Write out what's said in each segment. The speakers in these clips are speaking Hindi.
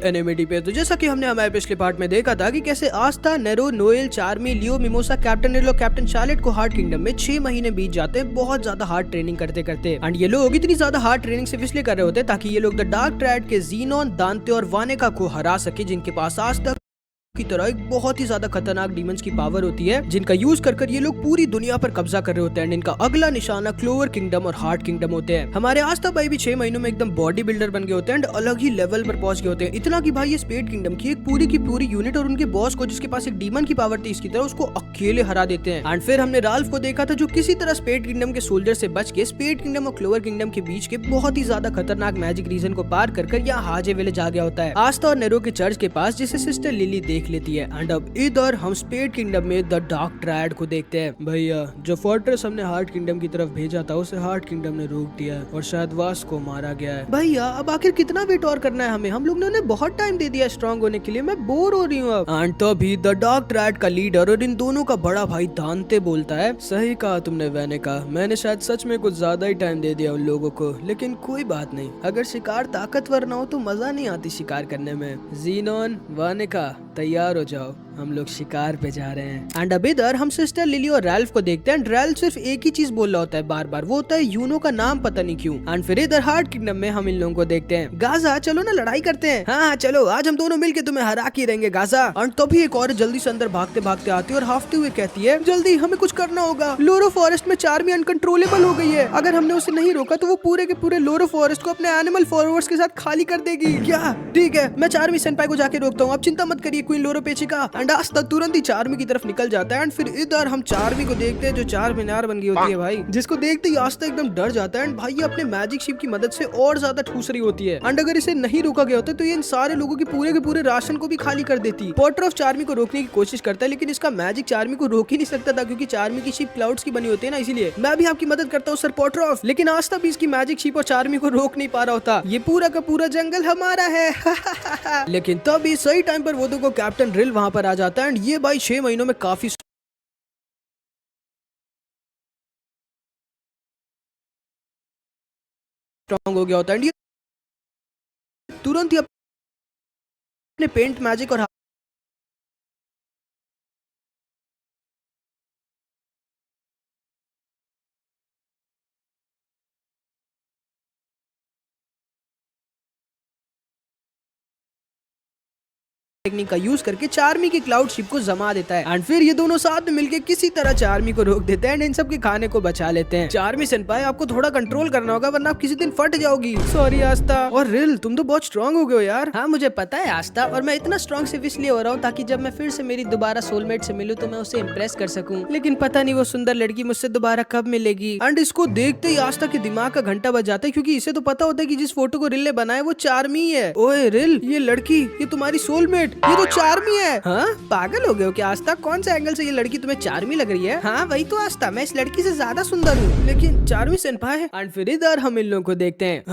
एनिमिटी पे। तो जैसा कि हमने हमारे पिछले पार्ट में देखा था कि कैसे आस्था, नेरो, नोएल, चार्मी, लियो, मिमोसा, कैप्टन नेलो, कैप्टन शार्लेट को हार्ड किंगडम में 6 महीने बीत जाते हैं बहुत ज्यादा हार्ड ट्रेनिंग करते करते। एंड ये लोग इतनी ज्यादा हार्ड ट्रेनिंग सिर्फ इसलिए कर रहे होते ताकि ये लोग द डार्क ट्रायड के ज़ीनोन, दांते और वानेका को हरा सके, जिनके पास आज तक की तरह एक बहुत ही ज्यादा खतरनाक डीमंस की पावर होती है, जिनका यूज कर ये लोग पूरी दुनिया पर कब्जा कर रहे होते हैं। इनका अगला निशाना क्लोवर किंगडम और हार्ट किंगडम होते हैं। हमारे आस्था भाई भी 6 महीनों में एकदम बॉडी बिल्डर बन गए होते हैं एंड अलग ही लेवल पर पहुंच गए होते हैं। इतना कि भाई ये स्पेड किंगडम की एक पूरी की पूरी यूनिट और उनके बॉस को, जिसके पास एक डीमन की पावर थी इसकी तरह, उसको अकेले हरा देते हैं। एंड फिर हमने राल्फ को देखा था जो किसी तरह स्पेड किंगडम के सोल्जर से बच के स्पेड किंगडम और क्लोवर किंगडम के बीच के बहुत ही ज्यादा खतरनाक मैजिक रीजन को पार कर यहाँ हाजे विलेज आ गया होता है, आस्था और नेरो के चर्च के पास, जिसे सिस्टर लिली देख लेती है। एंड अब इधर हम स्पेड किंगडम में द डार्क ट्रायड को देखते हैं। भैया जो फोर्ट्रेस हमने हार्ट किंगडम की तरफ भेजा था उसे हार्ट किंगडम ने रोक दिया है और शायद वास को मारा गया है। भैया अब आखिर कितना वेट और करना है हमें? हम लोग ने उन्हें बहुत टाइम दे दिया स्ट्रॉन्ग होने के लिए, मैं बोर हो रही हूँ अब। एंड तभी द डार्क ट्रायड का लीडर और इन दोनों का बड़ा भाई दांते बोलता है, सही कहा तुमने वेनेका, मैंने शायद सच में कुछ ज्यादा ही टाइम दे दिया उन लोगों को, लेकिन कोई बात नहीं, अगर शिकार ताकतवर ना हो तो मजा नहीं आती शिकार करने में। ज़ीनोन, वेनेका तैयार हो जाओ, हम लोग शिकार पे जा रहे हैं। एंड अब इधर हम सिस्टर लिली और रैल्फ को देखते हैं। रैल्फ सिर्फ एक ही चीज बोल रहा होता है बार बार, वो होता है यूनो का नाम पता नहीं क्यों। एंड फिर इधर हार्ट किंगडम में हम इन लोगों को देखते हैं, गाजा चलो ना लड़ाई करते हैं। हाँ चलो, आज हम दोनों मिलके तुम्हें हरा के रहेंगे गाजा। एंड तभी एक और जल्दी से अंदर भागते भागते आती है और हाफते हुए कहती है, जल्दी हमें कुछ करना होगा, लोरो फॉरेस्ट में चार्मी अनकंट्रोलेबल हो गई है, अगर हमने उसे नहीं रोका तो वो पूरे के पूरे लोरो फॉरेस्ट को अपने एनिमल फॉलोअर्स के साथ खाली कर देगी। क्या? ठीक है, मैं चार्मी सेनपाई को जाके रोकता हूँ, आप चिंता मत करिए क्वीन लोरो पेचिका। एंड आस्था तुरंत ही चार्मी की तरफ निकल जाता है। एंड फिर इधर हम चार्मी को देखते हैं जो चार मीनार बन गई होती है भाई, जिसको देखते ही आस्था एकदम डर जाता है। एंड भाई ये अपने मैजिक शिप की मदद से और ज्यादा ठूस रही होती है। एंड अगर इसे नहीं रोका गया होता तो ये इन सारे लोगों के पूरे राशन को भी खाली कर देती। पॉटर ऑफ चार्मी को रोकने की कोशिश करता है, लेकिन इसका मैजिक चार्मी को रोक ही नहीं सकता था, क्योंकि चार्मी की शिप क्लाउड्स की बनी होती है ना, इसीलिए मैं भी आपकी मदद करता हूँ सर पॉटर ऑफ। लेकिन आस्था भी इसकी मैजिक शिप और चार्मी को रोक नहीं पा रहा होता। ये पूरा का पूरा जंगल हमारा है। लेकिन तभी सही टाइम पर वो दो कैप्टन रिल वहां पर आ जाता है। एंड ये भाई 6 महीनों में काफी स्ट्रॉन्ग हो गया होता है। एंड ये तुरंत ही अपने पेंट मैजिक और टेक्निक का यूज करके चार्मी की क्लाउड शिप को जमा देता है। एंड फिर ये दोनों साथ में मिलकर किसी तरह चार्मी को रोक देते हैं एंड इन सब के खाने को बचा लेते हैं। चार्मी सेनपाई आपको थोड़ा कंट्रोल करना होगा, वरना आप किसी दिन फट जाओगी। सॉरी आस्था। और रिल तुम तो बहुत स्ट्रॉन्ग हो गए हो यार। हाँ मुझे पता है आस्था, और मैं इतना स्ट्रॉन्ग सिर्फ इसलिए हो रहा हूँ ताकि जब मैं फिर से मेरी दोबारा सोलमेट से मिलूं तो मैं उसे इम्प्रेस कर सकूं। लेकिन पता नहीं वो सुंदर लड़की मुझसे दोबारा कब मिलेगी। एंड इसको देखते ही आस्था के दिमाग का घंटा बज जाता है, क्योंकि इसे तो पता होता है कि जिस फोटो को रिल ने बनाया वो चार्मी है। ओए रिल, ये लड़की, ये तुम्हारी सोलमेट, ये तो चार्मी है। हाँ पागल हो गए हो क्या आस्था? कौन से एंगल से ये लड़की तुम्हें चार्मी लग रही है? हाँ वही तो आस्था, मैं इस लड़की से ज्यादा सुंदर हूँ। लेकिन चार्मी सेनपाई। एंड फिर इधर हम इन लोगों को देखते हैं।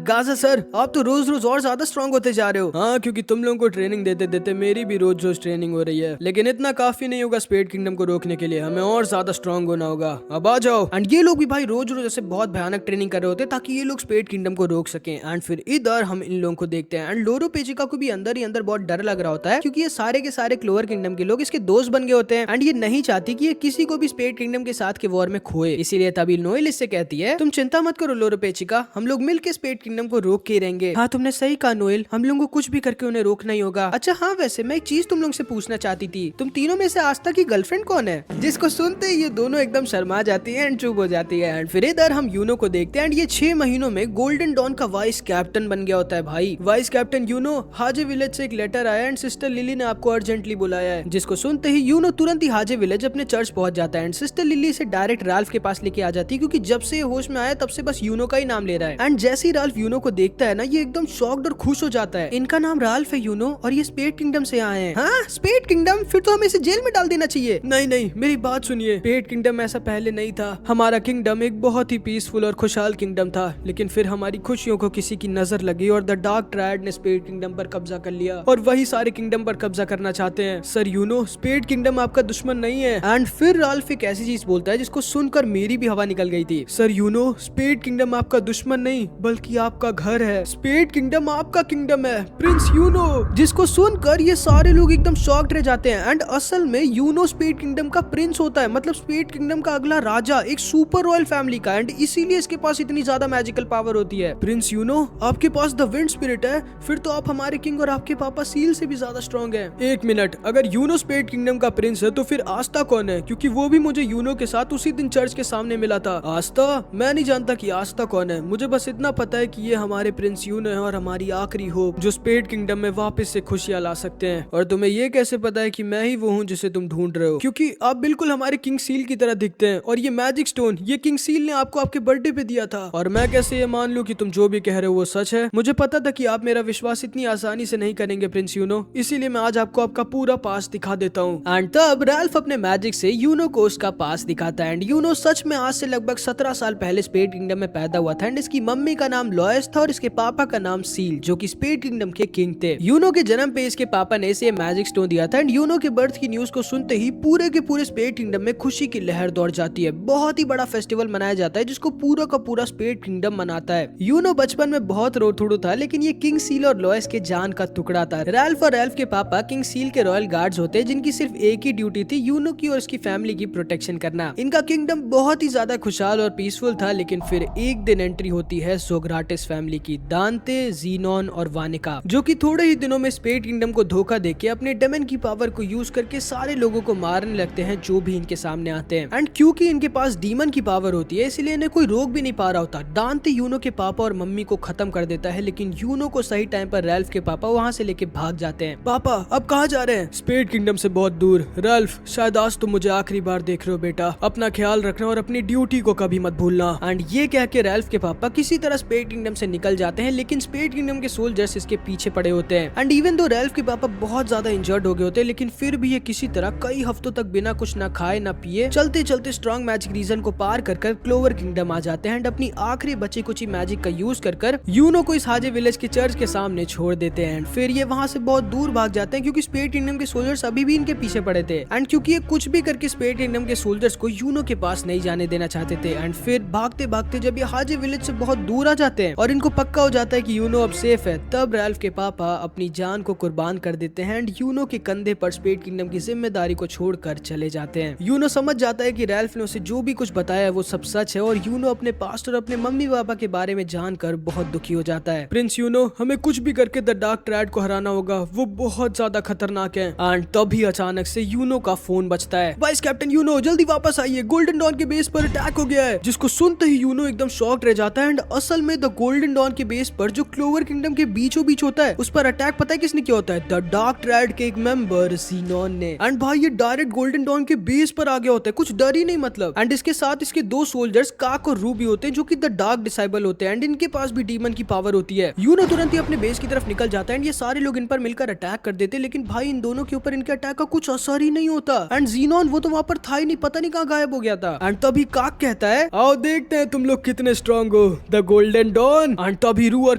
गाजा सर, आप तो रोज रोज और ज्यादा स्ट्रॉन्ग होते जा रहे हो। हाँ क्योंकि तुम लोगों को ट्रेनिंग देते देते मेरी भी रोज रोज ट्रेनिंग हो रही है, लेकिन इतना काफी नहीं होगा स्पेड किंगडम को रोकने के लिए, हमें और ज्यादा स्ट्रॉन्ग होना होगा। अब आ जाओ। एंड ये लोग भी भाई रोज रोज ऐसे बहुत भयानक ट्रेनिंग कर रहे होते ताकि ये लोग स्पेड किंगडम को रोक सके। एंड फिर इधर हम इन लोगों को देखते हैं। एंड लोरो पेचिका को भी अंदर ही अंदर बहुत डर लग रहा होता है, क्योंकि ये सारे के सारे क्लोवर किंगडम के लोग इसके दोस्त बन गए होते हैं। एंड ये नहीं चाहती कि ये किसी को भी स्पेड किंगडम के साथ के वॉर में खोए, इसीलिए तभी नोएल इससे कहती है, तुम चिंता मत करो लोरो पेचिका, हम लोग मिलकर स्पेड किंगडम को रोक के रहेंगे। हाँ तुमने सही कहा नोएल, हम लोगों को कुछ भी करके उन्हें रोकना ही होगा। अच्छा हाँ वैसे मैं एक चीज तुम लोग से पूछना चाहती थी, तुम तीनों में से आस्था की गर्लफ्रेंड कौन है? जिसको सुनते ही ये दोनों एकदम शर्मा जाती है एंड चुप हो जाती है। एंड फिर इधर हम यूनो को देखते हैं। एंड ये 6 महीनों में गोल्डन डॉन का वाइस कैप्टन बन गया होता है भाई। वाइस कैप्टन यूनो, हाजे विलेज से एक लेटर आया एंड सिस्टर लिली ने आपको अर्जेंटली बुलाया है, जिसको सुनते ही यूनो तुरंत ही हाजे विलेज अपने चर्च पहुंच जाता है। एंड सिस्टर लिली से डायरेक्ट राल्फ के पास लेके आ जाती है, क्योंकि जब से ये होश में आया तब से बस यूनो का ही नाम ले रहा है। एंड जैसे ही राल्फ यूनो को देखता है ना, ये एकदम शॉक्ड और खुश हो जाता है। इनका नाम राल्फ है यूनो, और ये स्पेड किंगडम से आए हैं। हाँ स्पेड किंगडम, फिर तो हमें इसे जेल में डाल देना चाहिए। नहीं नहीं मेरी बात सुनिए, स्पेड किंगडम ऐसा पहले नहीं था। हमारा किंगडम एक बहुत ही पीसफुल और खुशहाल किंगडम था, लेकिन फिर हमारी खुशियों को किसी की नजर लगी और द डार्क ट्रायड ने स्पेड किंगडम पर कब्जा कर लिया, और वही सारे हमारे किंगडम पर कब्जा करना चाहते हैं। सर यूनो, स्पेड किंगडम आपका दुश्मन नहीं है। एंड फिर राल्फ एक ऐसी चीज बोलता है जिसको सुनकर मेरी भी हवा निकल गई थी। सर यूनो, स्पेड किंगडम आपका दुश्मन नहीं बल्कि आपका घर है। स्पेड किंगडम आपका किंगडम है प्रिंस यूनो। जिसको सुनकर ये सारे लोग एकदम शॉक्ड रह जाते हैं। एंड असल में यूनो स्पेड किंगडम का प्रिंस होता है, मतलब स्पेड किंगडम का अगला राजा, एक सुपर रॉयल फैमिली का। एंड इसीलिए इसके पास इतनी ज्यादा मैजिकल पावर होती है। प्रिंस यूनो, आपके पास द विंड स्पिरिट है, फिर तो आप हमारे किंग और आपके पापा सील से भी ज्यादा स्ट्रॉन्ग है। एक मिनट, अगर यूनो स्पेड किंगडम का प्रिंस है तो फिर आस्था कौन है? क्योंकि वो भी मुझे यूनो के साथ उसी दिन चर्च के सामने मिला था। आस्था? मैं नहीं जानता कि आस्था कौन है। मुझे बस इतना पता है कि ये हमारे प्रिंस यूनो है और हमारी आखिरी होप जो स्पेड किंगडम में वापस से खुशियां ला सकते हैं। और तुम्हें ये कैसे पता है कि मैं ही वो हूँ जिसे तुम ढूंढ रहे हो? क्योंकि आप बिल्कुल हमारे किंग सील की तरह दिखते हैं और ये मैजिक स्टोन ये किंग सील ने आपको आपके बर्थडे पे दिया था। और मैं कैसे ये मान लूं कि तुम जो भी कह रहे हो वो सच है? मुझे पता था कि आप मेरा विश्वास इतनी आसानी से नहीं करेंगे प्रिंस यूनो, इसीलिए मैं आज आपको आपका पूरा पास दिखा देता हूँ। एंड तब राल्फ अपने मैजिक से यूनो को उसका पास दिखाता है। एंड यूनो सच में आज से लगभग 17 साल पहले स्पेड किंगडम में पैदा हुआ था। एंड इसकी मम्मी का नाम लॉयस था और इसके पापा का नाम सील, जो कि स्पेड किंगडम के किंग थे। यूनो के जन्म पे इसके पापा ने इसे मैजिक स्टोन दिया था। एंड यूनो के बर्थ की न्यूज को सुनते ही पूरे के पूरे स्पेड किंगडम में खुशी की लहर दौड़ जाती है। बहुत ही बड़ा फेस्टिवल मनाया जाता है जिसको पूरा का पूरा स्पेड किंगडम मनाता है। यूनो बचपन में बहुत रोतुड़ू था, लेकिन ये किंग सील और लॉयस के जान का टुकड़ा था। राल्फ और राल्फ के पापा किंग सील के रॉयल गार्ड्स होते, जिनकी सिर्फ एक ही ड्यूटी थी, यूनो की और उसकी फैमिली की प्रोटेक्शन करना। इनका किंगडम बहुत ही ज्यादा खुशहाल और पीसफुल था। लेकिन फिर एक दिन एंट्री होती है जोग्राटिस फैमिली की, दांते, जीनोन और वानिका, जो कि थोड़े ही दिनों में स्पेड किंगडम को धोखा देके अपने डेमन की पावर को यूज करके सारे लोगों को मारने लगते हैं जो भी इनके सामने आते हैं। एंड क्योंकि इनके पास डीमन की पावर होती है, इसलिए इन्हें कोई रोक भी नहीं पा रहा होता। दांते यूनो के पापा और मम्मी को खत्म कर देता है, लेकिन यूनो को सही टाइम पर राल्फ के पापा वहाँ से लेके भाग जाते हैं। पापा अब कहाँ जा रहे हैं? स्पेड किंगडम से बहुत दूर। राल्फ, शायद आज तुम मुझे आखिरी बार देख रहे हो बेटा, अपना ख्याल रखना और अपनी ड्यूटी को कभी मत भूलना। एंड ये कह के राल्फ के पापा किसी तरह स्पेड किंगडम से निकल जाते हैं, लेकिन स्पेड किंगडम के सोल्जर्स इसके पीछे पड़े होते हैं। एंड इवन दो राल्फ के पापा बहुत ज्यादा इंजर्ड हो गए होते हैं, लेकिन फिर भी ये किसी तरह कई हफ्तों तक बिना कुछ ना खाए ना पिए चलते चलते स्ट्रॉन्ग मैजिक रीजन को पार कर क्लोवर किंगडम आ जाते हैं। एंड अपनी आखिरी बची कुची मैजिक का यूज कर यूनो को इस हाजे विलेज के चर्च के सामने छोड़ देते हैं। एंड फिर ये वहाँ से बहुत दूर भाग जाते हैं, क्योंकि स्पेड किंगडम के सोल्जर्स अभी भी इनके पीछे पड़े थे। एंड क्योंकि ये कुछ भी करके स्पेड किंगडम के सोल्जर्स को यूनो के पास नहीं जाने देना चाहते थे। एंड फिर भागते भागते जब ये हाजे विलेज से बहुत दूर आ जाते हैं और इनको पक्का हो जाता है कि यूनो अब सेफ है, तब राल्फ के पापा अपनी जान को कुर्बान कर देते हैं। एंड यूनो के कंधे पर स्पेड किंगडम की जिम्मेदारी को छोड़कर चले जाते हैं। यूनो समझ जाता है कि राल्फ ने उसे जो भी कुछ बताया है वो सब सच है, और यूनो अपने पास्ट और अपने मम्मी पापा के बारे में जानकर बहुत दुखी हो जाता है। प्रिंस यूनो, हमें कुछ भी करके द डार्क ट्रायड को हराना होगा, वो बहुत ज्यादा खतरनाक है। एंड तभी अचानक से यूनो का फोन बजता है। वाइस कैप्टन यूनो, जल्दी वापस आइए, गोल्डन डॉन के बेस पर अटैक हो गया है। जिसको सुनते ही यूनो एकदम शॉक्ड रह जाता है। एंड असल में द गोल्डन डॉन के बेस पर जो क्लोवर किंगडम के बीचों बीच होता है, उस पर अटैक पता है किसने किया होता है? द डार्क ट्रायड के एक मेंबर जीनोन ने। एंड भाई ये डायरेक्ट गोल्डन डॉन के बेस पर आ गया होता है, कुछ डर ही नहीं मतलब। एंड इसके साथ इसके दो सोल्जर्स काक और रूबी होते हैं, जो कि द डार्क डिसाइबल होते हैं। एंड इनके पास भी डीमन की पावर होती है। यूनो तुरंत ही अपने बेस की तरफ निकल जाता है। एंड ये सारे लोग इन पर मिलकर अटैक कर देते हैं, लेकिन भाई इन दोनों के ऊपर इनके अटैक का कुछ असर ही नहीं होता। एंड जीनोन वो तो वहाँ पर था ही नहीं, पता नहीं कहाँ गायब हो गया था। एंड तभी काक कहता है, आओ देखते हैं तुम लोग कितने स्ट्रॉन्ग हो, द गोल्डन डॉन। एंड तभी रू और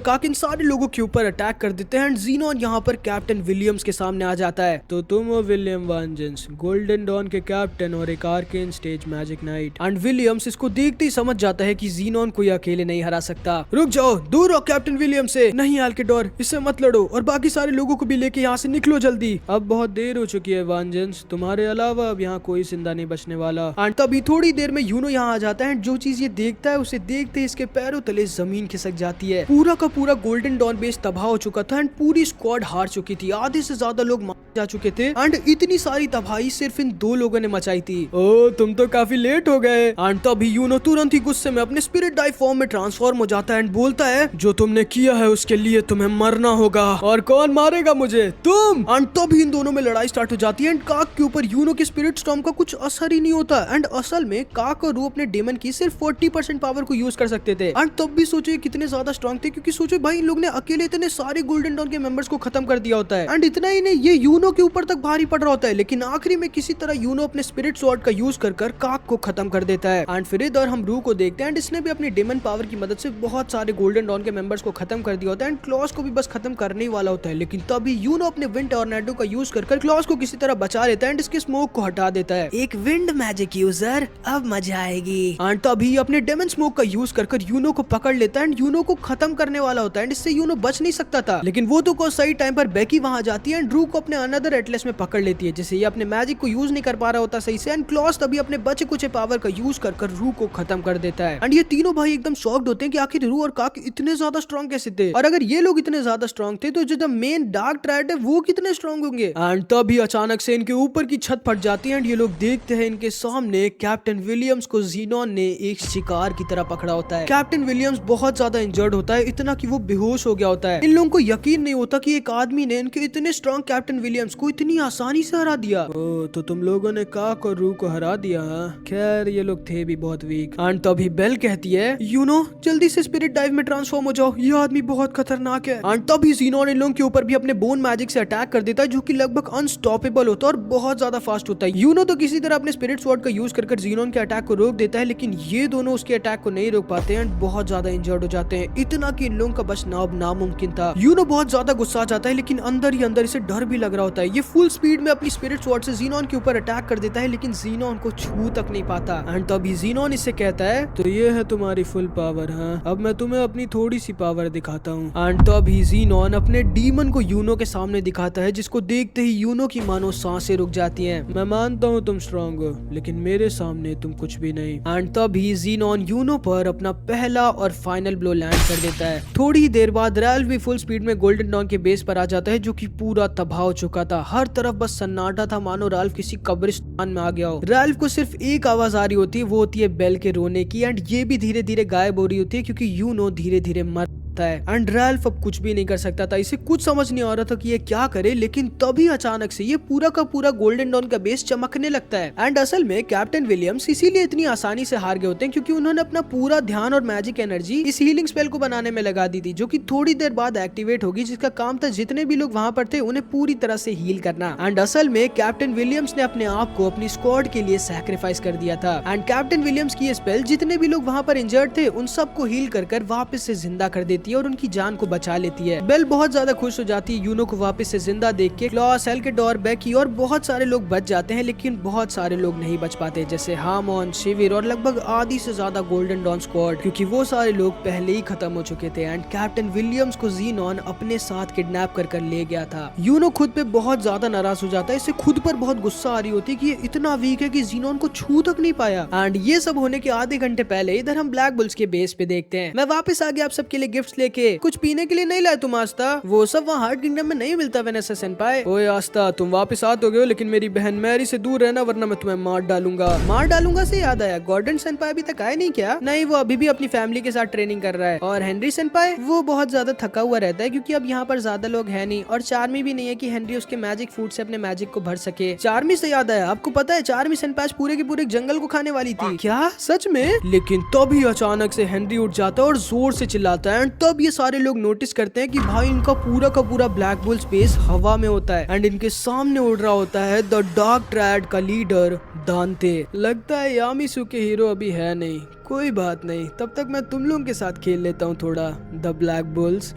काक इन सारे लोगों के ऊपर अटैक कर देते हैं। एंड जीनोन यहाँ पर कैप्टन विलियम्स के सामने आ जाता है। तो तुम हो विलियम वेंजेंस, गोल्डन डॉन के कैप्टन और एक arcane stage magic night. And Williams इसको देखते ही समझ जाता है कि जीनोन कोई अकेले नहीं हरा सकता। रुक जाओ, दूर रहो कैप्टन विलियम से। नहीं एल्केडोर, इससे मत लड़ो और बाकी सारे लोगों को भी लेके यहाँ से निकलो जल्दी, अब बहुत देर हो चुकी है वेंजेंस, तुम्हारे अलावा अब यहाँ कोई जिंदा नहीं बचने वाला। एंड तभी थोड़ी देर में यूनो यहाँ आ जाता है। जो चीज ये देखता है उसे देखते ही इसके पैरों तले जमीन खिसक जाती है। पूरा का पूरा गोल्डन डॉन बेस तबाह हो चुका था। एंड पूरी स्क्वाड हार चुकी थी, आधे से ज्यादा लोग मारे जा चुके थे। एंड इतनी सारी तबाही सिर्फ इन दो लोगों ने मचाई थी। ओ तुम तो काफी लेट हो गए। एंड तभी यूनो तुरंत ही गुस्से में अपने स्पिरिट डाई फॉर्म में ट्रांसफॉर्म हो जाता है एंड बोलता है, जो तुमने किया है उसके लिए तुम्हें मरना होगा। और कौन मारेगा मुझे? तुम। एंड तभी इन दोनों में लड़ाई स्टार्ट हो जाती है। एंड काक के ऊपर यूनो के स्पिरिट स्टॉर्म का कुछ असर ही नहीं होता। एंड असल में काक और रू अपने डेमन की सिर्फ 40% पावर को यूज कर सकते थे। एंड तब भी सोचो कितने ज्यादा स्ट्रॉन्ग थे, क्योंकि सोचो भाई इन लोग ने अकेले इतने सारे गोल्डन डॉन के मेंबर्स को खत्म कर दिया होता है। एंड इतना ही नहीं, ये यूनो के ऊपर तक भारी पड़ रहा होता है, लेकिन आखिरी में किसी तरह यूनो अपने स्पिरिट स्वॉर्ड का यूज कर काक को खत्म कर देता है। एंड फिर इधर हम रू को देखते हैं। एंड इसने भी अपनी डेमन पावर की मदद से बहुत सारे गोल्डन डॉन के मेंबर्स को खत्म कर दिया होता है। एंड क्लॉस को भी बस खत्म करने ही वाला होता है, लेकिन तभी यूनो अपने विंड टॉर्नेडो का यूज कर क्लॉस को किसी तरह बचा लेता है एंड इसके स्मोक को हटा देता है। एक विंड मैजिक यूजर, अब मजा आएगी। एंड तभी अपने डेमन स्मोक का यूज कर यूनो को पकड़ लेता है एंड यूनो को खत्म करने वाला होता है एंड इससे यूनो बच नहीं सकता था। लेकिन वो तो सही टाइम पर बेकी वहां जाती है एंड ड्रू को अपने अनदर एटलस में पकड़ लेती है, जिससे ये अपने मैजिक को यूज नहीं कर पा रहा होता सही से एंड क्लॉस तभी अपने बचे कुछ पावर का यूज कर रू को खत्म कर देता है। एंड ये तीनों भाई एकदम शॉक्ड होते हैं कि आखिर रू और काक इतने ज्यादा स्ट्रॉन्ग कैसे थे, और अगर ये लोग इतने ज्यादा स्ट्रॉन्ग थे तो जो मेन डार्क ट्रायड है वो कितने स्ट्रॉन्ग होंगे। एंड तभी अचानक से इनके ऊपर की छत फट जाती है एंड ये लोग देखते हैं इनके सामने कैप्टन विलियम्स को ज़ीनोन ने एक शिकार की तरह पकड़ा होता है। कैप्टन विलियम्स बहुत ज्यादा इंजर्ड होता है, इतना कि वो बेहोश हो गया होता है। इन लोगों को यकीन नहीं होता कि एक आदमी ने इनके इतने स्ट्रॉन्ग कैप्टन विलियम्स को इतनी आसानी से हरा दिया। ओ, तो तुम लोगों ने काक और रू को हरा दिया। खैर ये लोग थे भी बहुत वीक। एंड तभी बेल कहती है यूनो जल्दी से स्पिरिट डाइव में ट्रांसफॉर्म हो जाओ, ये आदमी बहुत खतरनाक है। एंड तभी ज़ीनोन इन लोगों के ऊपर भी अपने बोन मैजिक से अटैक कर देता है, जो कि लगभग अनस्टॉपेबल होता है और बहुत ज्यादा फास्ट होता है। यूनो तो किसी तरह अपने स्पिरिट स्वॉर्ड का यूज कर ज़ीनोन के अटैक को रोक देता है, लेकिन ये दोनों उसके अटैक को नहीं रोक पाते हैं, बहुत ज्यादा इंजर्ड हो जाते हैं, इतना कि इन लोगों का बचना अब नामुमकिन था। यूनो बहुत ज्यादा गुस्सा जाता है, लेकिन अंदर ही अंदर इसे डर भी लग रहा होता है। ये फुल स्पीड में अपनी स्पिरिट स्वॉर्ड से ज़ीनोन के ऊपर अटैक कर देता है, लेकिन ज़ीनोन को छू तक नहीं पाता। एंड तभी ज़ीनोन इससे कहता है तो ये है तुम्हारी फुल पावर, हाँ अब मैं तुम्हें अपनी थोड़ी सी पावर दिखाता हूँ। एंड तभी ज़ीनोन अपने डीमन को यूनो के सामने दिखाता है, जिसको देखते ही यूनो की मानो सांसें रुक जाती हैं। मैं मानता हूँ तुम स्ट्रॉन्ग हो, लेकिन मेरे सामने तुम कुछ भी नहीं। एंड तभी ज़ीनोन यूनो पर अपना पहला और फाइनल ब्लो लैंड कर देता है। थोड़ी ही देर बाद रैल्फ भी फुल स्पीड में गोल्डन डॉन के बेस पर आ जाता है, जो कि पूरा तबाह हो चुका था। हर तरफ बस सन्नाटा था, मानो रैल्फ किसी कब्रिस्तान में आ गया हो। रैल्फ को सिर्फ एक आवाज आ रही होती है, वो होती है बेल के रोने की। एंड ये भी धीरे धीरे गायब हो रही होती है, क्योंकि यूनो धीरे धीरे मर है। एंड रैल्फ अब कुछ भी नहीं कर सकता था, इसे कुछ समझ नहीं आ रहा था कि ये क्या करे। लेकिन तभी अचानक से ये पूरा का पूरा गोल्डन डॉन का बेस चमकने लगता है। एंड असल में कैप्टन विलियम्स इसीलिए इतनी आसानी से हार गए होते हैं, क्योंकि उन्होंने अपना पूरा ध्यान और मैजिक एनर्जी इस हीलिंग स्पेल को बनाने में लगा दी थी, जो कि थोड़ी देर बाद एक्टिवेट होगी, जिसका काम था जितने भी लोग वहां पर थे उन्हें पूरी तरह से हील करना। एंड असल में कैप्टन विलियम्स ने अपने आप को अपनी स्क्वाड के लिए सैक्रिफाइस कर दिया था। एंड कैप्टन विलियम्स की ये स्पेल जितने भी लोग वहां पर इंजर्ड थे उन सबको हील कर वापस से जिंदा कर देती है और उनकी जान को बचा लेती है। बेल बहुत ज्यादा खुश हो जाती है यूनो को वापस से जिंदा देख के। क्लॉस, हेल्केडोर, बेकी और बहुत सारे लोग बच जाते हैं, लेकिन बहुत सारे लोग नहीं बच पाते, जैसे हामोन, शिविर और लगभग आधी से ज्यादा गोल्डन डॉन स्क्वाड, क्योंकि वो सारे लोग पहले ही खत्म हो चुके थे। एंड कैप्टन विलियम्स को ज़ीनोन अपने साथ किडनैप कर ले गया था। यूनो खुद पे बहुत ज्यादा नाराज हो जाता है, इससे खुद पर बहुत गुस्सा आ रही होती है कि ये इतना वीक है कि ज़ीनोन को छू तक नहीं पाया। एंड ये सब होने के आधे घंटे पहले इधर हम ब्लैक बुल्स के बेस पे देखते हैं। मैं वापस आ गया आप सबके लिए गिफ्ट्स लेके। कुछ पीने के लिए नहीं लाए तुम आस्था? वो सब वहाँ हार्ट किंगडम में नहीं मिलता वेनेसा सेनपाई। ओए आस्था, तुम वापस आ तो गए हो, लेकिन मेरी बहन मैरी से दूर रहना, वरना मैं तुम्हें मार डालूंगा। मार डालूंगा से याद आया, गॉर्डन सेनपाई अभी तक आए नहीं क्या? नहीं, वो अभी भी अपनी फैमिली के साथ ट्रेनिंग कर रहा है। और हेनरी सेनपाई वो बहुत ज्यादा थका हुआ रहता है, क्योंकि अब यहाँ पर ज्यादा लोग है नहीं, और चार्मी भी नहीं है कि हेनरी उसके मैजिक फूड से अपने मैजिक को भर सके। चार्मी से याद आया, आपको पता है चार्मी सेनपाई पूरे के पूरे जंगल को खाने वाली थी। क्या सच में? लेकिन तभी अचानक से हेनरी उठ जाता है और जोर से चिल्लाता है। एंड तब ये सारे लोग नोटिस करते हैं कि भाई इनका पूरा का पूरा ब्लैक बुल स्पेस हवा में होता है एंड इनके सामने उड़ रहा होता है द डार्क ट्रायड का लीडर दांते। लगता है यामिसु के हीरो अभी है नहीं, कोई बात नहीं, तब तक मैं तुम लोगों के साथ खेल लेता हूँ थोड़ा द ब्लैक बुल्स।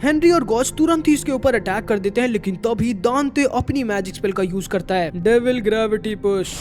हेनरी और गॉज तुरंत ही इसके ऊपर अटैक कर देते हैं, लेकिन तभी दांते अपनी मैजिक स्पेल का यूज करता है, डेविल ग्रेविटी पुश।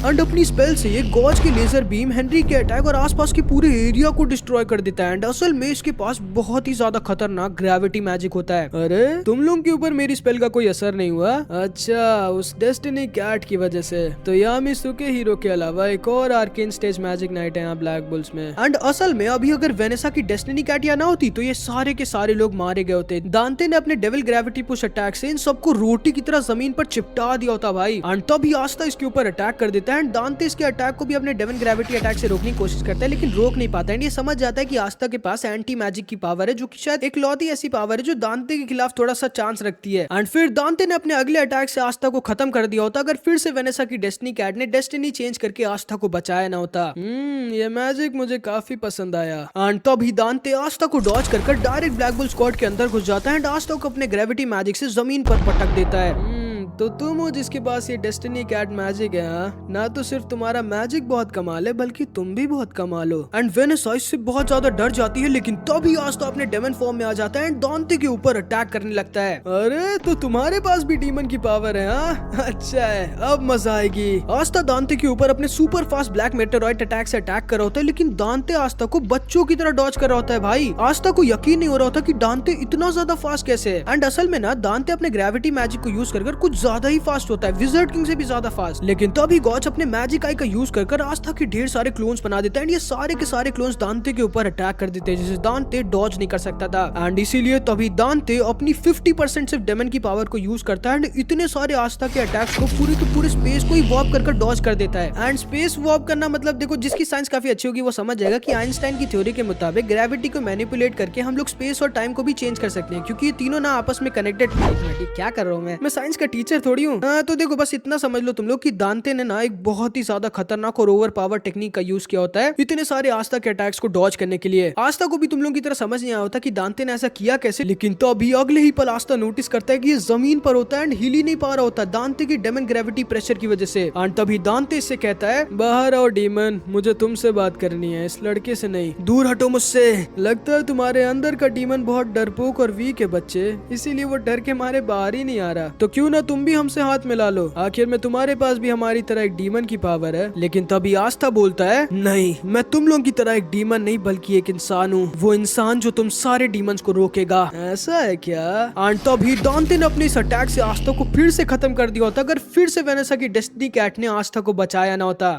एंड अपनी स्पेल से ये गॉज की लेजर बीम हेनरी के अटैक और आसपास के पूरे एरिया को डिस्ट्रॉय कर देता है। एंड असल में इसके पास बहुत ही ज्यादा खतरनाक ग्रेविटी मैजिक होता है। अरे तुम लोगों के ऊपर मेरी स्पेल का कोई असर नहीं हुआ? अच्छा, उस डेस्टिनी कैट की वजह से। तो यामिसु के हीरो के अलावा एक और आर्केन स्टेज मैजिक नाइट है यहाँ ब्लैक बुल्स में। एंड असल में अभी अगर वेनेसा की डेस्टिनी कैट या ना होती तो ये सारे के सारे लोग मारे गए होते। दांते ने अपने डेविल ग्रेविटी पुश अटैक से इन सबको रोटी की तरह जमीन पर चिपटा दिया होता भाई। एंड तभी आस्था इसके ऊपर अटैक कर देता है एंड दांते इसके अटैक को भी अपने डेविल ग्रेविटी अटैक से रोकने की कोशिश करता है, लेकिन रोक नहीं पाता। एंड ये समझ जाता है कि आस्था के पास एंटी मैजिक की पावर है, जो कि शायद एक लौती ऐसी पावर है जो दांते के खिलाफ थोड़ा सा चांस रखती है। एंड फिर दांते ने अपने अगले अटैक से आस्था को खत्म कर दिया होता अगर फिर से वेनेसा की डेस्टिनी कैट ने डेस्टिनी चेंज करके आस्था को बचाया ना होता। ये मैजिक मुझे काफी पसंद आया। एंड तभी दांते आस्था को डॉज कर डायरेक्ट ब्लैक बुल स्क्वाड के अंदर घुस जाता है एंड आस्था को अपने ग्रेविटी मैजिक से जमीन पर पटक देता है। तो तुम हो जिसके पास ये डेस्टिनी कैट मैजिक है, हाँ? ना तो सिर्फ तुम्हारा मैजिक बहुत कमाल है बल्कि तुम भी बहुत कमाल हो। एंड वेनेसा इससे बहुत ज्यादा डर जाती है, लेकिन तभी आस्था अपने डेमन फॉर्म में आ जाता है एंड दांते के ऊपर अटैक करने लगता है। अरे तो तुम्हारे पास भी डीमन की पावर है, हाँ? अच्छा है, अब मजा आएगी। आस्था दांते के ऊपर अपने super fast black meteoroid attack से अटैक कर रहा होता है, लेकिन दांते आस्था को बच्चों की तरह डॉज कर रहा होता है। भाई आस्था को यकीन नहीं हो रहा होता कि दांते इतना ज्यादा फास्ट कैसे है। एंड असल में ना दांते अपने ग्रेविटी मैजिक को यूज कर कुछ ज्यादा ही फास्ट होता है, विजर्ड किंग से भी ज्यादा फास्ट। लेकिन तभी गॉच अपने मैजिक आई का यूज कर आस्था के ढेर सारे क्लोन्स बना देता है एंड ये सारे के सारे क्लोन्स दांते के ऊपर अटैक कर देते हैं, जिसे दांते डॉज नहीं कर सकता था। एंड इसीलिए तभी दांते अपनी 50% सिर्फ डेमन की पावर को यूज करता है एंड इतने सारे आस्था के अटैक्स को पूरे के पूरे स्पेस को ही वॉर्प कर डॉज कर देता है। एंड स्पेस वॉर्प करना मतलब देखो, जिसकी साइंस काफी अच्छी होगी वो समझ जाएगा कि आइंस्टाइन की थ्योरी के मुताबिक ग्रेविटी को मैनिपुलेट करके हम लोग स्पेस और टाइम को भी चेंज कर सकते हैं, क्योंकि ये तीनों ना आपस में कनेक्टेड। क्या कर रहा हूँ मैं साइंस का टीचर थोड़ी हूँ। तो देखो बस इतना समझ लो तुम लोग कि दांते ने ना एक बहुत ही ज्यादा खतरनाक और ओवर पावर टेक्निक का यूज किया होता है इतने सारे आस्था के अटैक्स को डॉज करने के लिए। आस्था को भी तुम लोगों की तरह समझ नहीं आया होता कि दांते ने ऐसा किया कैसे, लेकिन तो अभी अगले ही पल आस्था नोटिस करता है कि ये जमीन पर होता है एंड हिल ही नहीं पा रहा होता दांते की डेमन ग्रेविटी प्रेशर की वजह से। एंड तभी दांते इससे कहता है, बाहर आओ डीमन, मुझे तुमसे बात करनी है, इस लड़के से नहीं, दूर हटो मुझसे। लगता है तुम्हारे अंदर का डीमन बहुत डरपोक और वीक है बच्चे, इसीलिए वो डर के मारे बाहर ही नहीं आ रहा। तो क्यों ना तुम भी हमसे हाथ मिला लो, आखिर में तुम्हारे पास भी हमारी तरह एक डीमन की पावर है। लेकिन तभी आस्था बोलता है, नहीं, मैं तुम लोगों की तरह एक डीमन नहीं बल्कि एक इंसान हूँ, वो इंसान जो तुम सारे डीमंस को रोकेगा। ऐसा है क्या? एंड तभी दांते ने अपने इस अटैक से आस्था को फिर से खत्म कर दिया होता, अगर फिर से वेनेसा की डेस्टिनी कैट ने आस्था को बचाया ना होता।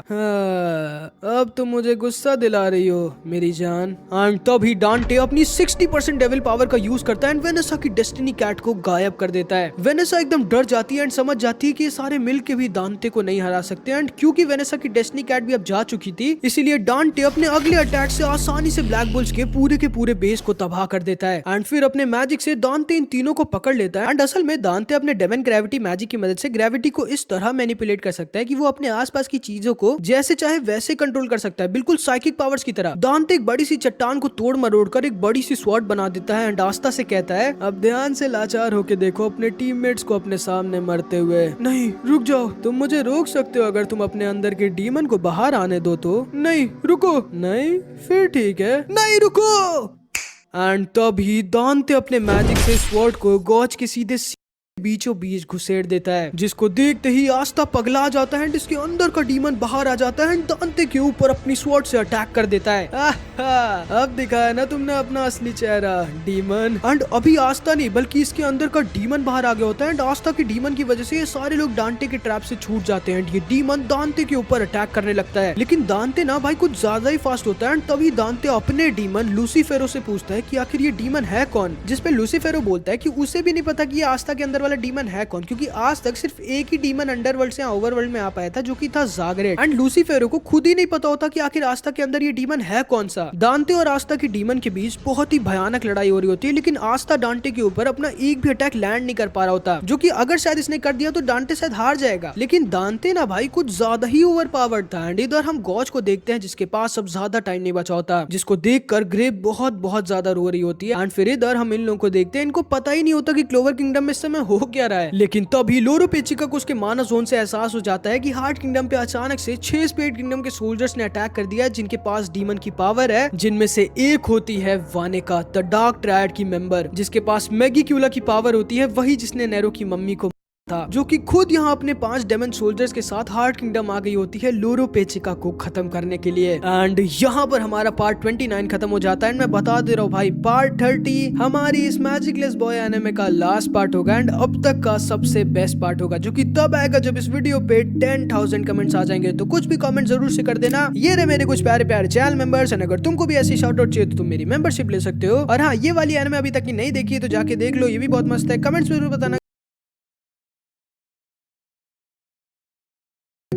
अब तुम मुझे गुस्सा दिला रही हो मेरी जान। एंड तभी दांते अपनी 60% डेविल पावर का यूज करता है एंड वेनेसा की डेस्टिनी कैट को गायब कर देता है। वेनेसा एकदम डर जाती है एंड समझ जाती है कि ये सारे मिलके भी दांते को नहीं हरा सकते। एंड क्योंकि वेनेसा की डेस्टिनी कैट भी अब जा चुकी थी, इसीलिए दांते अपने अगले अटैक से आसानी से ब्लैक बुल्स के पूरे बेस को तबाह कर देता है। एंड फिर अपने मैजिक से दांते इन तीनों को पकड़ लेता है। एंड असल में दांते अपने डेमन ग्रेविटी मैजिक की मदद से ग्रेविटी को इस तरह मैनिपुलेट कर सकता है कि वो अपने आसपास की चीजों को जैसे चाहे वैसे कंट्रोल कर सकता है, बिल्कुल साइकिक पावर्स की तरह। दांते एक बड़ी सी चट्टान को तोड़ मरोड़ कर एक बड़ी सी स्वॉर्ड बना देता है एंड आस्था से कहता है, अब ध्यान से लाचार होके देखो अपने टीममेट्स को अपने सामने मरते हुए। नहीं, रुक जाओ, तुम मुझे रोक सकते हो अगर तुम अपने अंदर के डीमन को बाहर आने दो तो। नहीं, रुको। नहीं, फिर ठीक है। नहीं, रुको। एंड तभी दांते अपने मैजिक से स्वॉर्ड को गॉच के सीधे बीचों बीच घुसेड़ देता है, जिसको देखते ही आस्था पगला जाता है, जिसके अंदर का डीमन बाहर आ जाता है, दांते के ऊपर अपनी स्वॉर्ड से अटैक कर देता है। अब दिखाया ना तुमने अपना असली चेहरा डीमन। एंड अभी आस्था नहीं बल्कि इसके अंदर का डीमन बाहर आ गया होता है एंड आस्था के डीमन की वजह से ये सारे लोग दांते के ट्रैप से छूट जाते हैं। ये डीमन दांते के ऊपर अटैक करने लगता है, लेकिन दांते ना भाई कुछ ज्यादा ही फास्ट होता है। एंड तभी दांते अपने डीमन लूसीफेरो से पूछता है कि आखिर ये डीमन है कौन, जिसपे लूसीफेरो बोलता है कि उसे भी नहीं पता कि ये आस्था के अंदर वाला डीमन है कौन, क्योंकि आज तक सिर्फ एक ही डीमन अंडरवर्ल्ड से ओवरवर्ल्ड में आ पाया था, जो कि था ज़ाग्रेट। एंड लूसीफेरो को खुद ही नहीं पता होता कि आखिर आस्था के अंदर ये डीमन है कौन सा। दांते और आस्था की डीमन के बीच बहुत ही भयानक लड़ाई हो रही होती है, लेकिन आस्था दांते के ऊपर अपना एक भी अटैक लैंड नहीं कर पा रहा होता, जो कि अगर शायद इसने कर दिया तो दांते शायद हार जाएगा। लेकिन दांते ना भाई कुछ ज्यादा ही ओवर पावर्ड था। एंड इधर हम गॉच को देखते हैं जिसके पास अब ज्यादा टाइम नहीं बचा होता, जिसको देखकर ग्रेप बहुत ज्यादा रो रही होती है। एंड फिर इधर हम इन लोगों को देखते हैं, इनको पता ही नहीं होता कि क्लोवर किंगडम में इस समय हो क्या रहा है। लेकिन तभी लोरो पेचिका को उसके माना जोन से एहसास हो जाता है कि हार्ट किंगडम पे अचानक से 6 स्पेड किंगडम के सोल्जर्स ने अटैक कर दिया, जिनके पास डीमन की पावर है, जिनमें से एक होती है वानेका द डार्क ट्रायड की मेंबर, जिसके पास मैगी क्यूला की पावर होती है, वही जिसने नेरो की मम्मी को था, जो कि खुद यहाँ अपने 5 डेमन सोल्जर्स के साथ हार्ट किंगडम आ गई होती है लोरो पेचिका को खत्म करने के लिए। एंड यहाँ पर हमारा पार्ट 29 खत्म हो जाता है। एंड मैं बता दे रहा हूँ भाई, पार्ट 30 हमारी इस मैजिकलेस बॉय एनिमे का लास्ट पार्ट होगा एंड अब तक का सबसे बेस्ट पार्ट होगा, जो कि तब आएगा जब इस वीडियो पे 10,000 कमेंट्स आ जाएंगे। तो कुछ भी कमेंट जरूर से कर देना। ये रहे मेरे कुछ प्यारे प्यारे चैनल मेंबर्स, अगर तुमको भी ऐसी शाउट आउट चाहिए तो तुम मेरी मेंबरशिप ले सकते हो। और हाँ, ये वाली एनिमे अभी तक की नहीं देखी है तो जाके देख लो, ये भी बहुत मस्त है। कमेंट्स में जरूर बताना